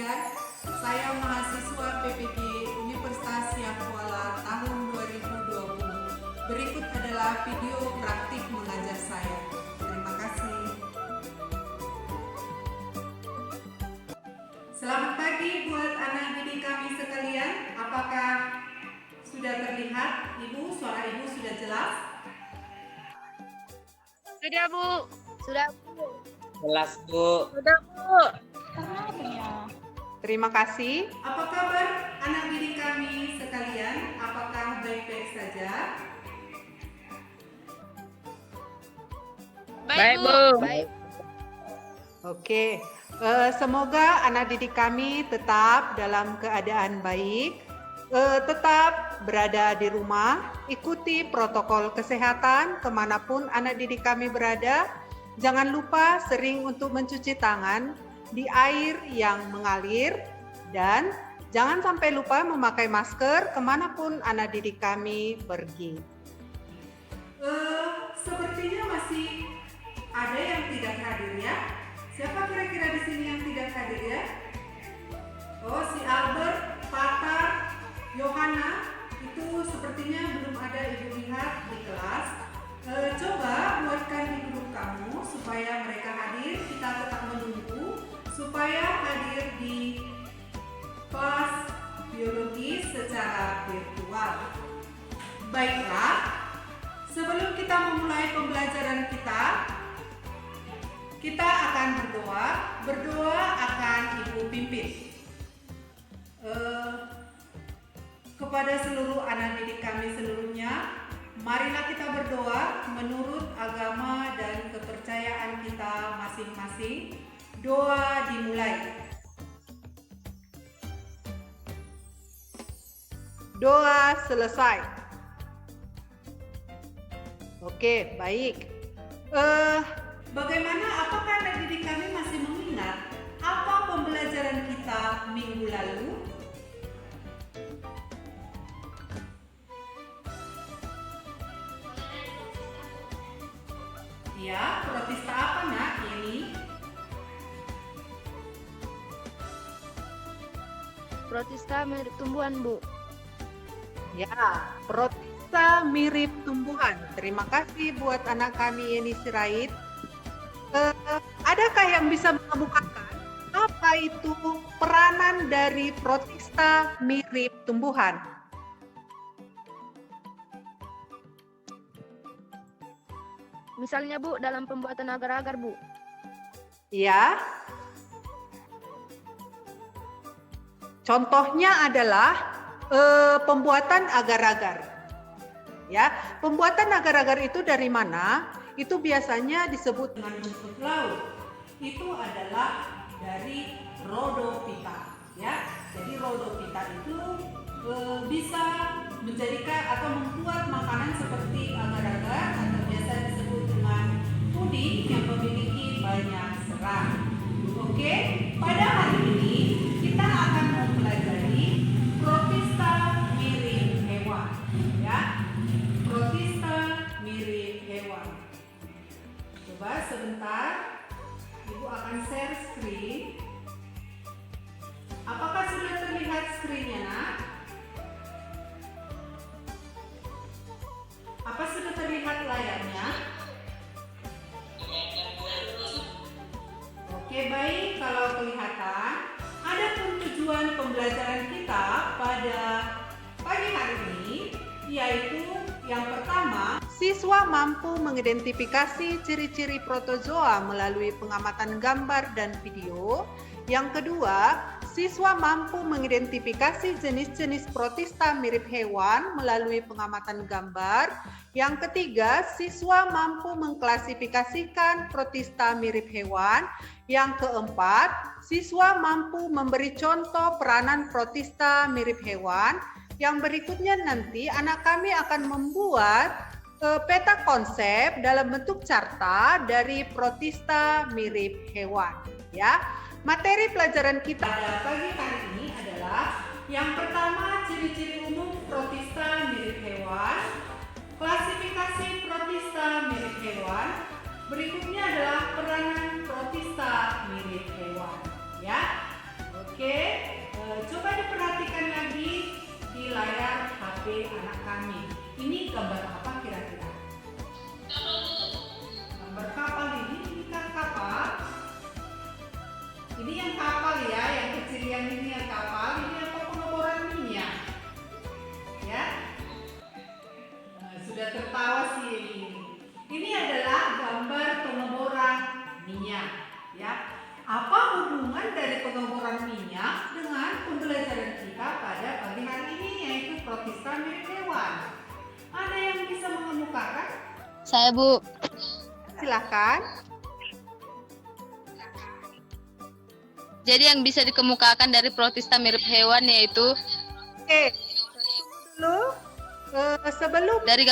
sekalian, saya mahasiswa PPG Universitas Siak Kuala tahun 2020. Berikut adalah video praktik mengajar saya. Terima kasih. Selamat pagi buat anak didik kami sekalian. Apakah sudah terlihat Ibu? Suara Ibu sudah jelas? Sudah, Bu. Sudah, Bu. Jelas, Bu. Sudah, Bu. Terima kasih. Apa kabar anak didik kami sekalian? Apakah baik-baik saja? Baik, Bu. Baik. Oke, semoga anak didik kami tetap dalam keadaan baik, tetap berada di rumah, ikuti protokol kesehatan kemanapun anak didik kami berada. Jangan lupa sering untuk mencuci tangan di air yang mengalir, dan jangan sampai lupa memakai masker kemanapun anak didik kami pergi. Sepertinya masih ada yang tidak hadir ya. Siapa kira-kira di sini yang tidak hadir ya? Oh, si Albert, Patar, Yohana, itu sepertinya belum ada Ibu lihat di kelas. Coba buatkan di grup kamu supaya mereka hadir. Kita tetap menunggu supaya hadir di kelas biologi secara virtual. Baiklah, sebelum kita memulai pembelajaran kita akan berdoa. Berdoa akan Ibu pimpin. Kepada seluruh anak didik kami seluruhnya, marilah kita berdoa menurut agama dan kepercayaan kita masing-masing. Doa dimulai. Doa selesai. Oke, baik. Bagaimana? Apakah anak didik kami masih mengingat apa pembelajaran kita minggu lalu? Ya, protista apa nak ini? Protista mirip tumbuhan, Bu. Ya, protista mirip tumbuhan. Terima kasih buat anak kami Yeni Sirait. Adakah yang bisa mengemukakan apa itu peranan dari protista mirip tumbuhan? Misalnya, Bu, dalam pembuatan agar-agar, Bu. Ya. Contohnya adalah pembuatan agar-agar. Ya, pembuatan agar-agar itu dari mana? Itu biasanya disebut dengan rumput laut. Itu adalah dari rhodophyta. Ya, jadi rhodophyta itu bisa menjadikan atau membuat makanan seperti agar-agar atau biasa disebut dengan puding yang memiliki banyak serat. Oke, pada hari ini kita akan mempelajari protista mirip hewan. Ya, protista mirip hewan. Coba sebentar, Ibu akan share screen. Apakah sudah terlihat screen-nya, nak? Apa sudah terlihat layarnya? Oke, baik. Kalau kelihatan, adapun tujuan pembelajaran kita pada pagi hari ini yaitu yang pertama, siswa mampu mengidentifikasi ciri-ciri protozoa melalui pengamatan gambar dan video. Yang kedua, siswa mampu mengidentifikasi jenis-jenis protista mirip hewan melalui pengamatan gambar. Yang ketiga, siswa mampu mengklasifikasikan protista mirip hewan. Yang keempat, siswa mampu memberi contoh peranan protista mirip hewan. Yang berikutnya nanti anak kami akan membuat peta konsep dalam bentuk carta dari protista mirip hewan. Ya, materi pelajaran kita pada pagi hari ini adalah yang pertama, ciri-ciri umum protista mirip hewan, klasifikasi protista mirip hewan. Berikutnya adalah peranan protista mirip hewan. Ya, oke. gambar apa kira-kira? Gambar kapal ini kan kapal. Ini yang kapal ya, yang kecil yang ini yang kapal, ini apa pengeboran minyak. Ya. Nah, sudah tertawa sih ini. Ini adalah gambar pengeboran minyak, ya. Apa hubungan dari pengeboran minyak dengan pembelajaran kita pada pagi hari ini, yaitu protista mirip hewan? Ada yang bisa mengemukakan? Saya, Bu. Silakan. Jadi yang bisa dikemukakan dari protista mirip hewan yaitu Dulu sebelum dari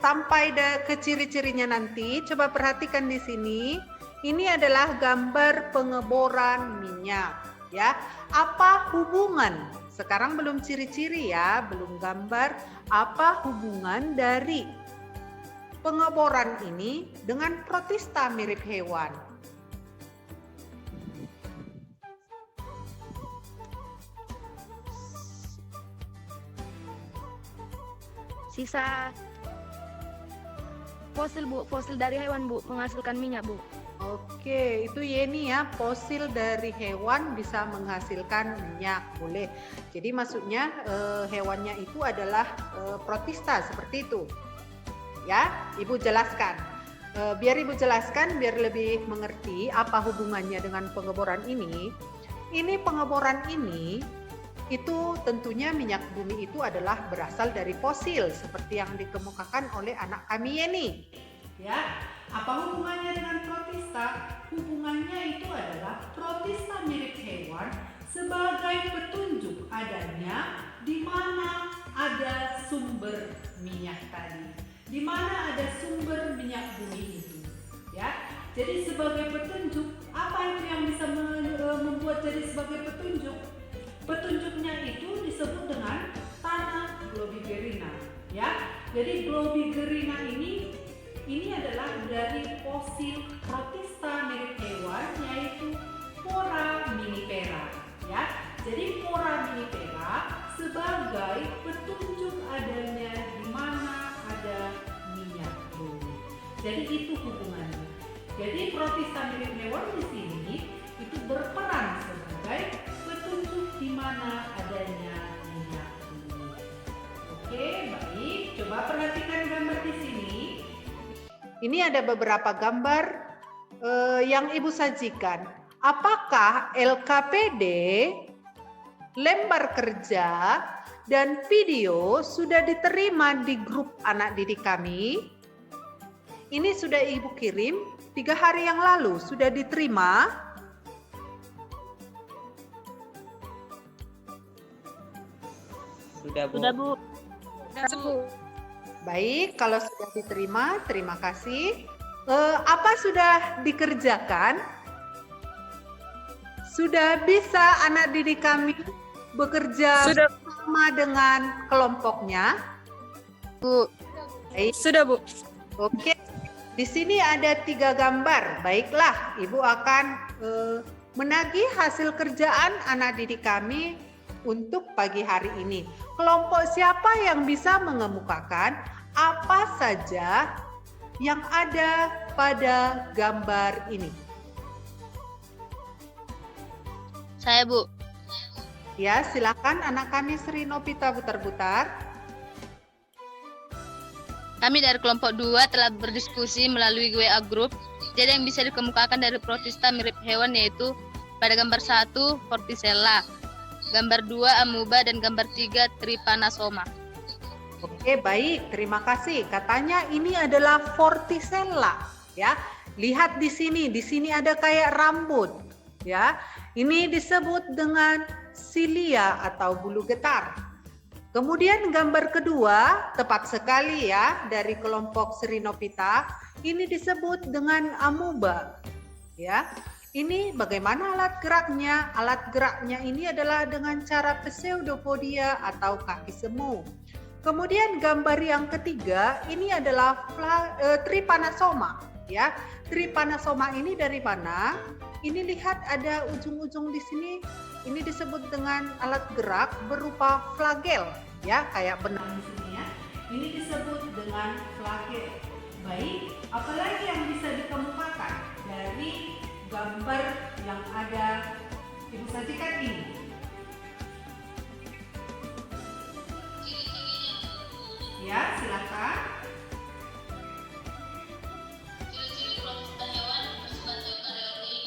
sampai ke ciri-cirinya nanti, coba perhatikan di sini. Ini adalah gambar pengeboran minyak, ya. Apa hubungan? Sekarang belum ciri-ciri ya, belum gambar. Apa hubungan dari pengeboran ini dengan protista mirip hewan? sisa fosil, Bu, fosil dari hewan, Bu, menghasilkan minyak, Bu. Oke, itu Yeni ya, fosil dari hewan bisa menghasilkan minyak, boleh. Jadi maksudnya hewannya itu adalah protista seperti itu. Ya, Ibu jelaskan. Biar Ibu jelaskan biar lebih mengerti apa hubungannya dengan pengeboran ini. Ini pengeboran ini itu tentunya minyak bumi itu adalah berasal dari fosil seperti yang dikemukakan oleh anak kami Yeni. Ya, apa hubungannya dengan protista? Hubungannya itu adalah protista mirip hewan sebagai petunjuk adanya di mana ada sumber minyak tadi, di mana ada sumber minyak bumi itu. Ya, jadi sebagai petunjuk, apa itu yang bisa membuat jadi sebagai petunjuk? Petunjuknya itu disebut dengan tanah Globigerina. Ya, jadi Globigerina ini adalah dari fosil protista mirip hewan yaitu Foraminifera, ya. Jadi Foraminifera sebagai petunjuk adanya di mana ada minyak bumi. Jadi itu hubungannya. Jadi protista mirip hewan di sini itu berperan sebagai petunjuk di mana adanya minyak bumi. Oke, baik. Coba perhatikan gambar di sini. Ini ada beberapa gambar yang Ibu sajikan. Apakah LKPD, lembar kerja, dan video sudah diterima di grup anak didik kami? Ini sudah Ibu kirim 3 hari yang lalu, sudah diterima? Sudah, Bu. Sudah, Bu. Sudah, Bu. Baik, kalau sudah diterima, terima kasih. Apa sudah dikerjakan? Sudah bisa anak didik kami bekerja bersama dengan kelompoknya? Bu. Baik. Sudah, Bu. Oke, di sini ada 3 gambar. Baiklah, Ibu akan menagih hasil kerjaan anak didik kami untuk pagi hari ini. Kelompok siapa yang bisa mengemukakan apa saja yang ada pada gambar ini? Saya, Bu. Ya, silakan anak kami Sri Nopita Butar-Butar. Kami dari kelompok 2 telah berdiskusi melalui WA Group. Jadi yang bisa dikemukakan dari protista mirip hewan yaitu pada gambar 1 Vorticella, gambar 2 Amuba, dan gambar 3 Trypanosoma. Oke, baik. Terima kasih. Katanya ini adalah Vorticella, ya. Lihat di sini ada kayak rambut, ya. Ini disebut dengan silia atau bulu getar. Kemudian gambar kedua, tepat sekali ya, dari kelompok Sri Nopita, ini disebut dengan amuba, ya. Ini bagaimana alat geraknya? Alat geraknya ini adalah dengan cara pseudopodia atau kaki semu. Kemudian gambar yang ketiga, ini adalah Trypanosoma, ya. Trypanosoma ini dari mana? Ini lihat ada ujung-ujung di sini. Ini disebut dengan alat gerak berupa flagel, ya, kayak benang di sini ya. Ini disebut dengan flagel. Baik, apalagi yang bisa dikemukakan dari gambar yang ada Ibu sajikan ini? Ya, silakan. Ciri-ciri protista hewan bersifat eukariotik,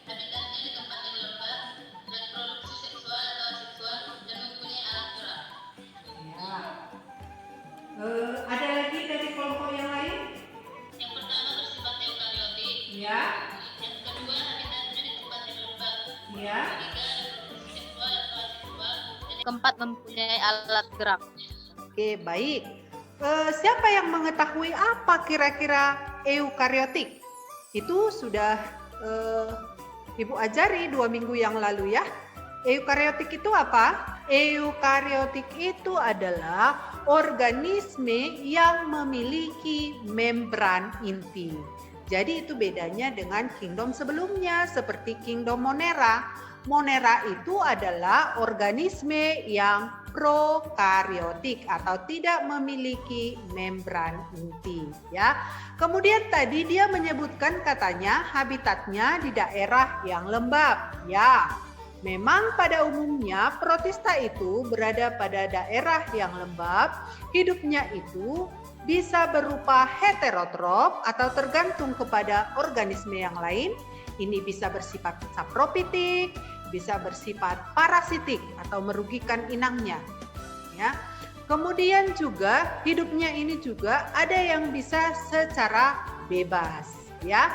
habitatnya di tempat yang lembab, reproduksi seksual atau aseksual, dan mempunyai alat gerak. Ya. Ada lagi dari kelompok yang lain? Yang pertama bersifat eukariotik. Ya. Yang kedua habitatnya di tempat yang lembab. Ya. Ketiga reproduksi seksual atau aseksual. Dan yang keempat mempunyai alat gerak. Oke, baik. Siapa yang mengetahui apa kira-kira eukariotik? Itu sudah Ibu ajari 2 minggu yang lalu ya. Eukariotik itu apa? Eukariotik itu adalah organisme yang memiliki membran inti. Jadi itu bedanya dengan kingdom sebelumnya seperti kingdom Monera. Monera itu adalah organisme yang prokariotik atau tidak memiliki membran inti ya. Kemudian tadi dia menyebutkan katanya habitatnya di daerah yang lembab ya. Memang pada umumnya protista itu berada pada daerah yang lembab, hidupnya itu bisa berupa heterotrop atau tergantung kepada organisme yang lain. Ini bisa bersifat saprofitik, bisa bersifat parasitik atau merugikan inangnya. Ya. Kemudian juga hidupnya ini juga ada yang bisa secara bebas. Ya.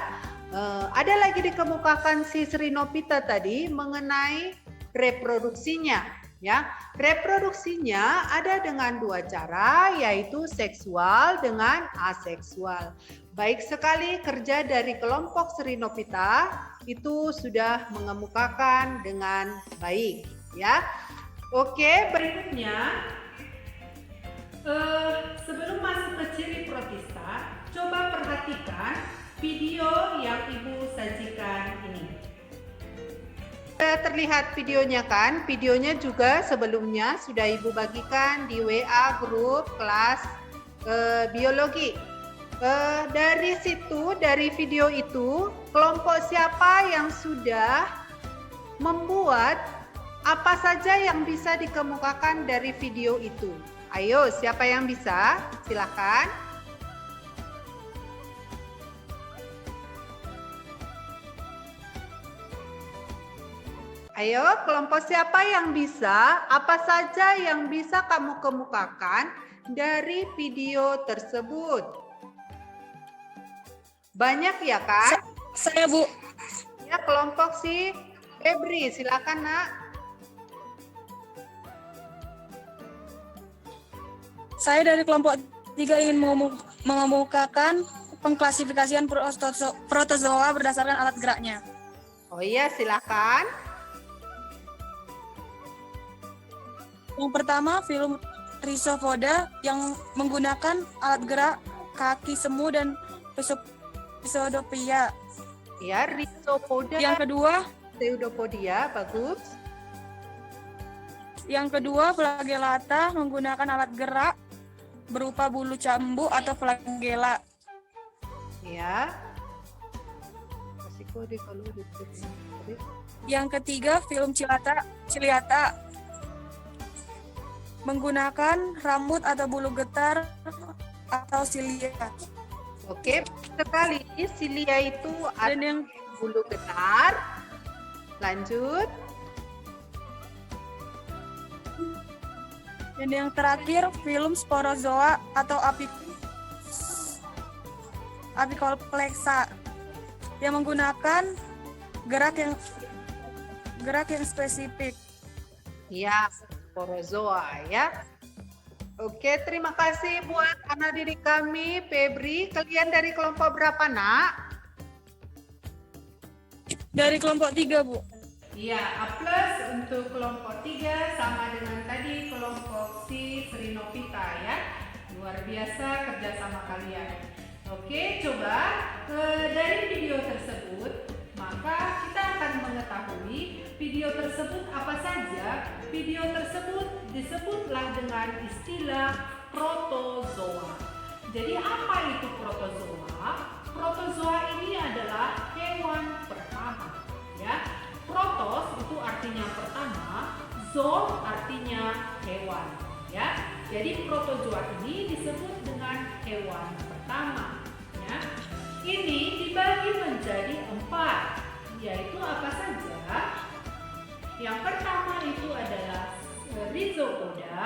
Ada lagi dikemukakan si Srinopita tadi mengenai reproduksinya. Ya, reproduksinya ada dengan 2 cara, yaitu seksual dengan aseksual. Baik sekali kerja dari kelompok Srinopita itu sudah mengemukakan dengan baik, ya. Oke, berikutnya sebelum masuk ke ciri protista, coba perhatikan video yang Ibu sajikan ini. Terlihat videonya kan? Videonya juga sebelumnya sudah Ibu bagikan di WA grup kelas biologi. Dari situ, dari video itu, kelompok siapa yang sudah membuat apa saja yang bisa dikemukakan dari video itu? Ayo, siapa yang bisa? Silakan. Ayo, kelompok siapa yang bisa? Apa saja yang bisa kamu kemukakan dari video tersebut? Banyak ya kan? Saya Bu. Ya, kelompok si Febri, silakan Nak. Saya dari kelompok 3 ingin mengemukakan pengklasifikasian protozoa berdasarkan alat geraknya. Oh iya, silakan. Yang pertama, film Rhizopoda yang menggunakan alat gerak kaki semu dan Pseudopia. Ya, Rhizopoda. Yang kedua, Pseudopodia, bagus. Yang kedua, flagellata menggunakan alat gerak berupa bulu cambu atau flagella. Ya. Kasih kode kalau udah. Yang ketiga, film ciliata menggunakan rambut atau bulu getar atau silia. Oke, sekali silia itu ada Dan yang bulu getar. Lanjut. Dan yang terakhir, film sporozoa atau apikomplexa yang menggunakan gerak yang spesifik. Ya, sporozoa ya. Oke, terima kasih buat anak didik kami, Febri. Kalian dari kelompok berapa, Nak? Dari kelompok 3, Bu. Iya, A+ untuk kelompok 3 sama dengan tadi kelompok si Srinopita ya. Luar biasa kerja sama kalian. Oke, coba dari video tersebut, maka kita akan mengetahui video tersebut apa saja. Video tersebut disebutlah dengan istilah protozoa. Jadi apa itu protozoa? Protozoa ini adalah hewan pertama, ya. Protos itu artinya pertama, zoo artinya hewan, ya. Jadi protozoa ini disebut dengan hewan pertama, ya. Ini dibagi menjadi 4, yaitu apa saja? Yang pertama itu adalah Rhizopoda,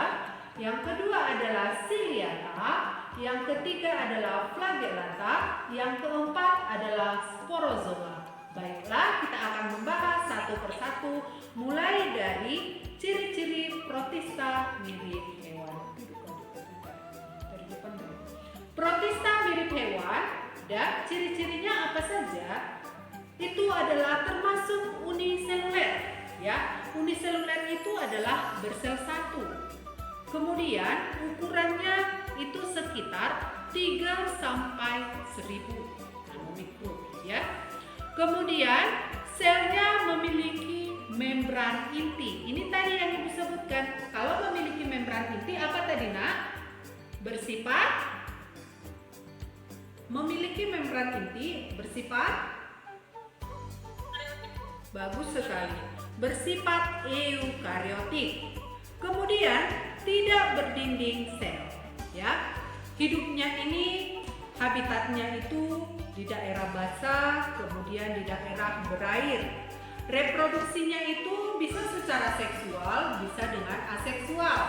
yang kedua adalah Ciliata, yang ketiga adalah Flagellata, yang keempat adalah Sporozoa. Baiklah, kita akan membahas satu persatu mulai dari ciri-ciri protista mirip hewan. Protista mirip hewan, dan ciri-cirinya apa saja? Itu adalah termasuk uniseluler, ya. Uniseluler itu adalah bersel satu. Kemudian ukurannya itu sekitar 3 sampai 1000 nanomikron, ya. Kemudian selnya memiliki membran inti. Ini tadi yang Ibu sebutkan. Kalau memiliki membran inti apa tadi, Nak? Memiliki membran inti bersifat bagus sekali. Bersifat eukariotik. Kemudian tidak berdinding sel, ya. Hidupnya ini habitatnya itu di daerah basah, kemudian di daerah berair. Reproduksinya itu bisa secara seksual, bisa dengan aseksual.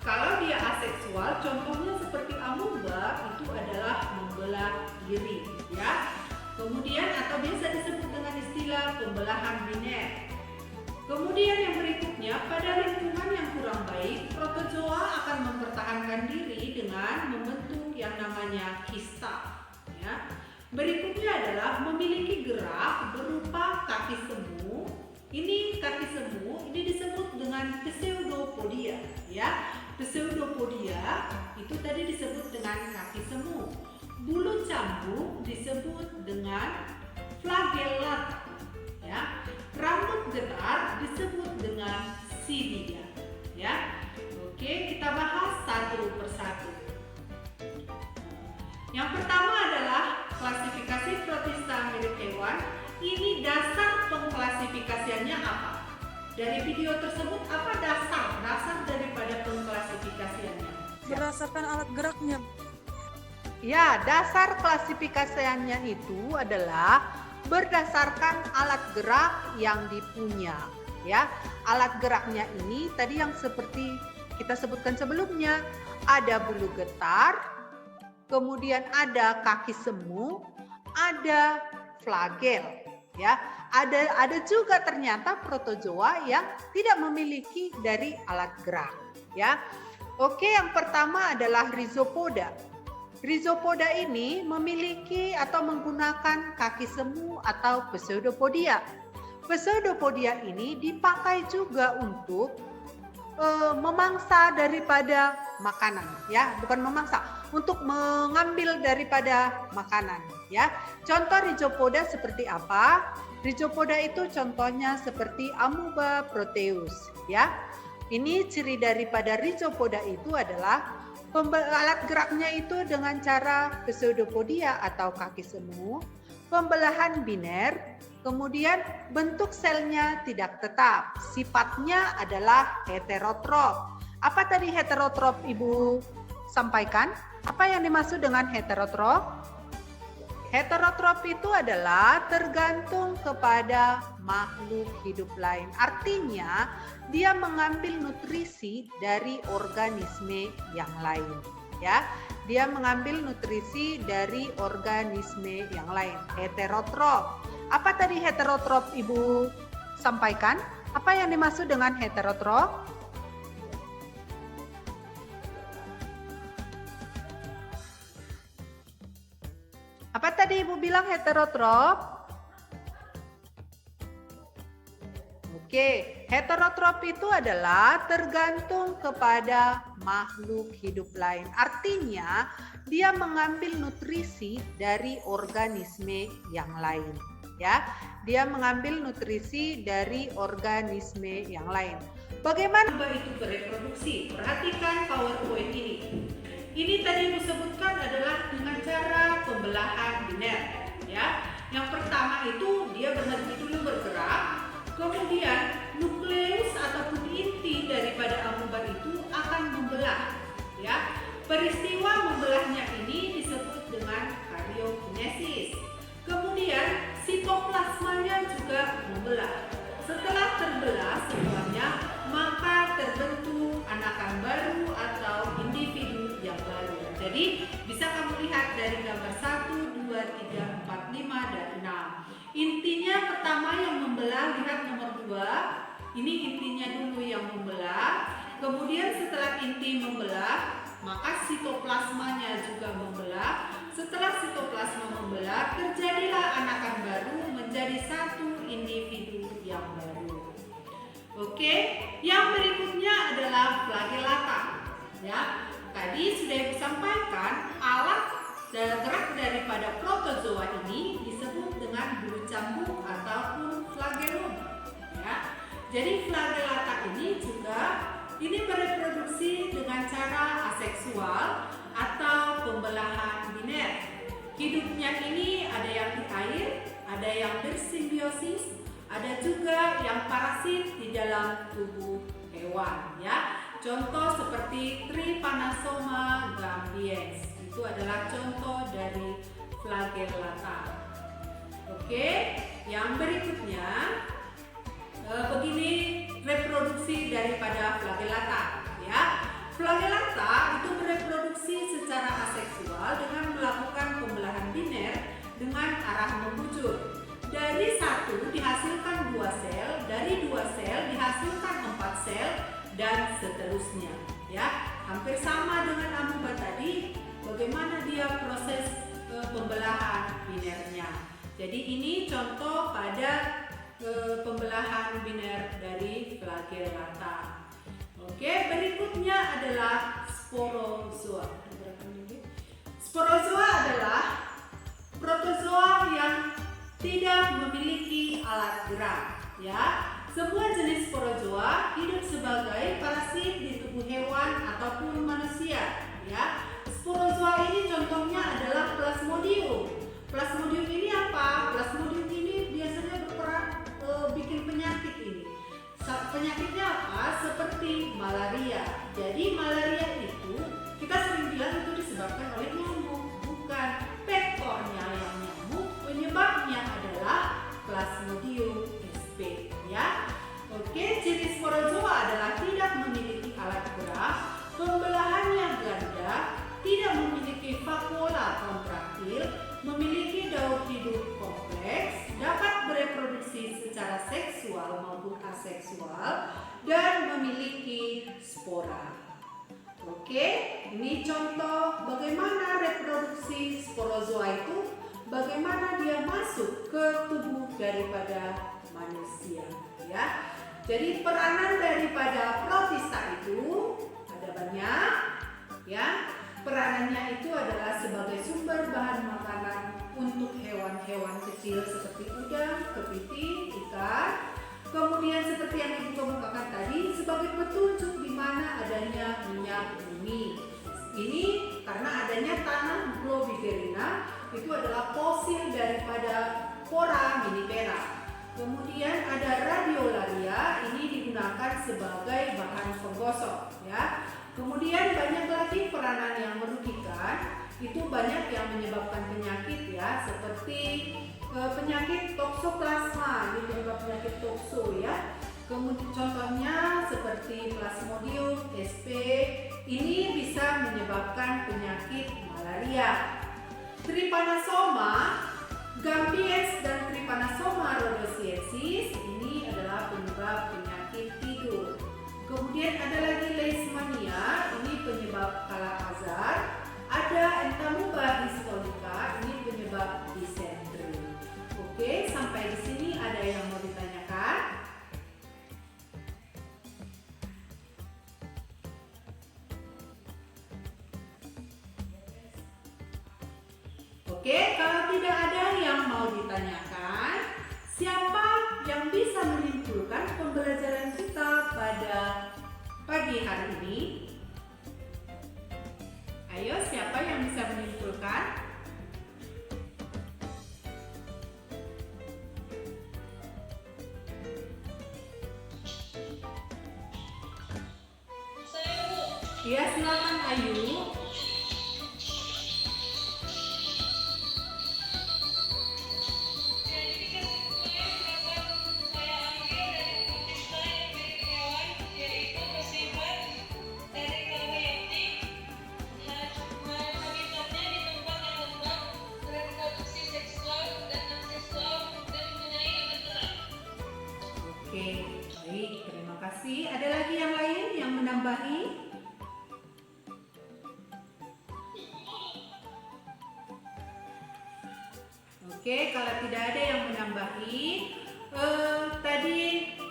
Kalau dia aseksual, contohnya seperti amuba, itu adalah membelah diri, ya. Kemudian atau biasa disebut dengan istilah pembelahan biner. Kemudian yang berikutnya, pada lingkungan yang kurang baik, protozoa akan mempertahankan diri dengan membentuk yang namanya kista, ya. Berikutnya adalah memiliki gerak berupa kaki semu. Ini kaki semu ini disebut dengan pseudopodia, ya. Pseudopodia itu tadi disebut dengan kaki semu. Bulu cambuk disebut dengan flagellata, ya. Rambut getar disebut dengan sidia, ya. Oke, kita bahas satu persatu. Yang pertama adalah klasifikasi protista mirip hewan. Ini dasar pengklasifikasiannya apa? Dari video tersebut apa dasar daripada pengklasifikasiannya? Berdasarkan alat geraknya. Ya, dasar klasifikasiannya itu adalah berdasarkan alat gerak yang dipunya, ya. Alat geraknya ini tadi yang seperti kita sebutkan sebelumnya, ada bulu getar, kemudian ada kaki semu, ada flagel, ya. Ada juga ternyata protozoa yang tidak memiliki dari alat gerak, ya. Oke, yang pertama adalah Rhizopoda. Rhizopoda ini memiliki atau menggunakan kaki semu atau pseudopodia. Pseudopodia ini dipakai juga untuk memangsa daripada makanan, ya, bukan memangsa, untuk mengambil daripada makanan, ya. Contoh Rhizopoda seperti apa? Rhizopoda itu contohnya seperti Amoeba proteus, ya. Ini ciri daripada Rhizopoda itu adalah alat geraknya itu dengan cara pseudopodia atau kaki semu, pembelahan biner, kemudian bentuk selnya tidak tetap, sifatnya adalah heterotrof. Apa tadi heterotrof Ibu sampaikan? Apa yang dimaksud dengan heterotrof? Heterotrof itu adalah tergantung kepada makhluk hidup lain. Artinya, dia mengambil nutrisi dari organisme yang lain, ya. Dia mengambil nutrisi dari organisme yang lain. Heterotrof. Apa tadi heterotrof Ibu sampaikan? Apa yang dimaksud dengan heterotrof? Apa tadi Ibu bilang heterotrof? Oke, heterotrof itu adalah tergantung kepada makhluk hidup lain. Artinya, dia mengambil nutrisi dari organisme yang lain, ya. Dia mengambil nutrisi dari organisme yang lain. Bagaimana itu bereproduksi? Perhatikan PowerPoint ini. Ini tadi disebutkan adalah dengan cara pembelahan biner, ya. Yang pertama itu dia berhenti dulu bergerak, kemudian nukleus ataupun inti daripada amoeba itu akan membelah, ya. Peristiwa membelahnya ini disebut dengan karyokinesis. Kemudian sitoplasmanya juga membelah. Setelah terbelah semuanya, maka terbentuk anakan baru atau individu yang baru. Jadi bisa kamu lihat dari gambar 1, 2, 3, 4, 5, dan 6. Intinya pertama yang membelah, lihat nomor 2. Ini intinya dulu yang membelah. Kemudian setelah inti membelah, maka sitoplasmanya juga membelah. Setelah sitoplasma membelah, terjadilah anakan baru menjadi satu individu yang baru. Oke, yang berikutnya adalah flagellata. Ya, tadi sudah disampaikan alat gerak daripada protozoa ini disebut dengan bulu cambuk ataupun flagellum. Ya, jadi flagellata ini juga bereproduksi dengan cara aseksual atau pembelahan biner. Hidupnya ini ada yang di air, ada yang bersimbiosis, ada juga yang parasit di dalam tubuh hewan, ya. Contoh seperti Trypanosoma gambiens, itu adalah contoh dari flagellata. Oke, yang berikutnya begini reproduksi daripada flagellata, ya. Flagellata itu bereproduksi secara aseksual dengan melakukan pembelahan biner dengan arah membujur. Dari 1 dihasilkan 2 sel, dari 2 sel dihasilkan 4 sel, dan seterusnya. Ya, hampir sama dengan amoeba tadi, bagaimana dia proses pembelahan binernya. Jadi ini contoh pada pembelahan biner dari flagellata. Oke, berikutnya adalah sporozoa. Sporozoa adalah protozoa yang tidak memiliki alat gerak, ya. Semua jenis sporozoa hidup sebagai parasit di tubuh hewan ataupun manusia, ya. Sporozoa ini contohnya adalah Plasmodium. Plasmodium ini apa? Plasmodium ini biasanya berperan bikin penyakit ini. Penyakitnya apa? Seperti malaria. Jadi malaria itu kita sering bilang itu disebabkan oleh nyamuk, bukan vektornya yang nyamuk. Penyebabnya adalah Plasmodium sp, ya. Oke, ciri sporozoa adalah tidak memiliki alat gerak, pembelahannya ganda, tidak memiliki vakuola kontraktil, memiliki daur hidup kompleks, dapat bereproduksi secara seksual maupun aseksual, dan memiliki spora. Oke, ini contoh bagaimana reproduksi sporozoa itu, bagaimana dia masuk ke tubuh daripada manusia, ya. Jadi peranan daripada protista itu ada banyak, ya. Peranannya itu adalah sebagai sumber bahan makanan untuk hewan-hewan kecil seperti udang, kepiting, ikan. Kemudian seperti yang Ibu kemukakan tadi, sebagai petunjuk di mana adanya minyak bumi. Ini karena adanya tanah Globigerina, itu adalah fosil daripada Phora minifera. Kemudian ada radiolaria, ini digunakan sebagai bahan penggosok, ya. Kemudian banyak lagi peranan yang merugikan, itu banyak yang menyebabkan penyakit, ya, seperti penyakit toksoplasma, ini menyebabkan penyakit tokso, ya. Kemudian contohnya seperti Plasmodium sp, ini bisa menyebabkan penyakit malaria. Trypanosoma gambiens dan Trypanosoma rhodesiensis ini adalah penyebab penyakit tidur. Kemudian ada lagi Leishmania, ini penyebab kala azar. Ada Entamoeba histolytica, ini penyebab disentri. Oke, sampai di sini ada yang mau ditanyakan? Oke, kalau tidak ada yang mau ditanyakan, siapa yang bisa menyimpulkan pembelajaran kita pada pagi hari ini? Ayo, siapa yang bisa menyimpulkan? Ya, silakan Ayu. Oke, baik, terima kasih. Ada lagi yang lain yang menambahi? Oke, kalau tidak ada yang menambahi, tadi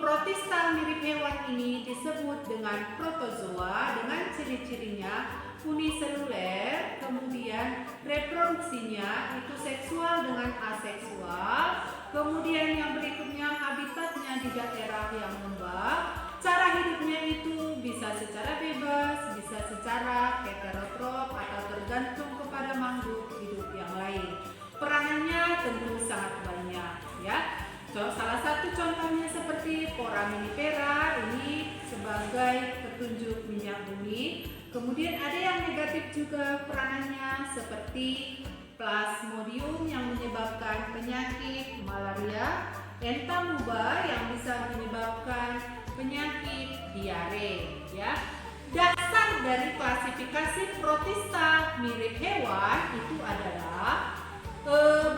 protista mirip hewan ini disebut dengan protozoa dengan ciri-cirinya uniseluler, kemudian reproduksinya itu seksual dengan aseksual, kemudian yang berikutnya habitatnya di daerah yang lembab, cara hidupnya itu bisa secara bebas, bisa secara heterotrof atau tergantung kepada makhluk hidup yang lain. Peranannya tentu sangat banyak, ya. Salah satu contohnya seperti Foraminifera, ini sebagai petunjuk minyak bumi. Kemudian ada yang negatif juga peranannya seperti Plasmodium yang menyebabkan penyakit malaria, Entamuba yang bisa menyebabkan penyakit diare, ya. Dasar dari klasifikasi protista mirip hewan itu adalah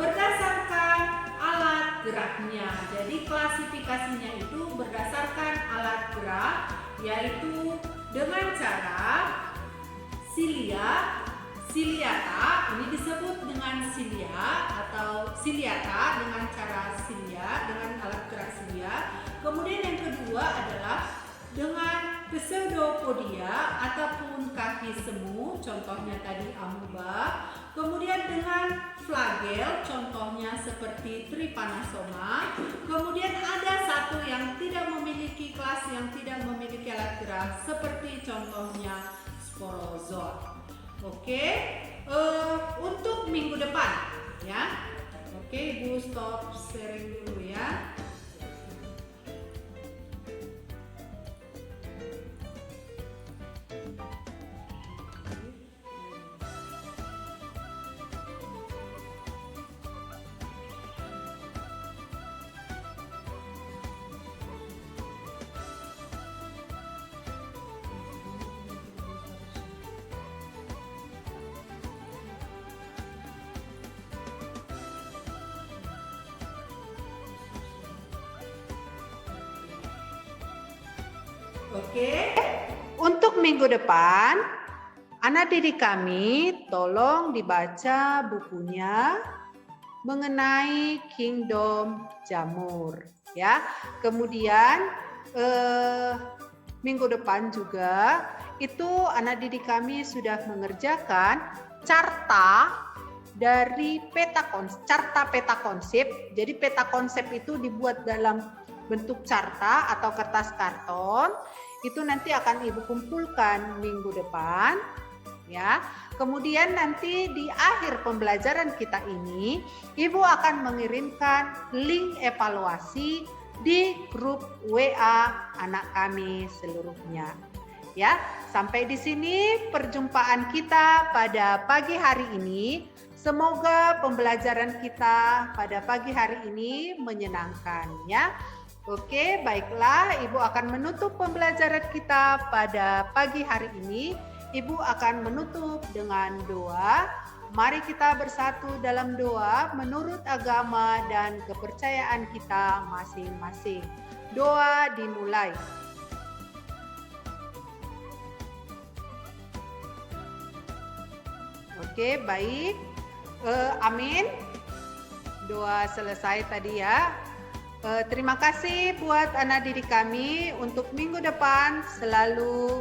berdasarkan alat geraknya. Jadi klasifikasinya itu berdasarkan alat gerak, yaitu dengan cara ciliata, ini disebut dengan cilia atau ciliata dengan cara cilia, dengan alat gerak cilia. Kemudian yang kedua adalah dengan pseudopodia ataupun kaki semu, contohnya tadi amuba. Kemudian dengan flagel, contohnya seperti Trypanosoma. Kemudian ada satu yang tidak memiliki kelas, yang tidak memiliki alat gerak, seperti contohnya Sporozoa. Oke, untuk minggu depan, ya. Oke, Ibu stop sharing dulu ya. Oke, untuk minggu depan, anak didik kami tolong dibaca bukunya mengenai Kingdom Jamur, ya. Kemudian minggu depan juga itu anak didik kami sudah mengerjakan carta dari carta peta konsep. Jadi peta konsep itu dibuat dalam bentuk carta atau kertas karton. Itu nanti akan Ibu kumpulkan minggu depan, ya. Kemudian nanti di akhir pembelajaran kita ini, Ibu akan mengirimkan link evaluasi di grup WA anak kami seluruhnya. Ya, sampai di sini perjumpaan kita pada pagi hari ini. Semoga pembelajaran kita pada pagi hari ini menyenangkan, ya. Oke, baiklah, Ibu akan menutup pembelajaran kita pada pagi hari ini. Ibu akan menutup dengan doa. Mari kita bersatu dalam doa menurut agama dan kepercayaan kita masing-masing. Doa dimulai. Oke, baik. Amin. Doa selesai tadi ya. Terima kasih buat anak didik kami untuk minggu depan selalu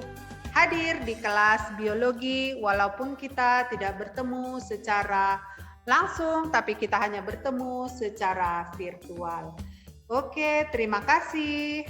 hadir di kelas biologi walaupun kita tidak bertemu secara langsung tapi kita hanya bertemu secara virtual. Oke, terima kasih.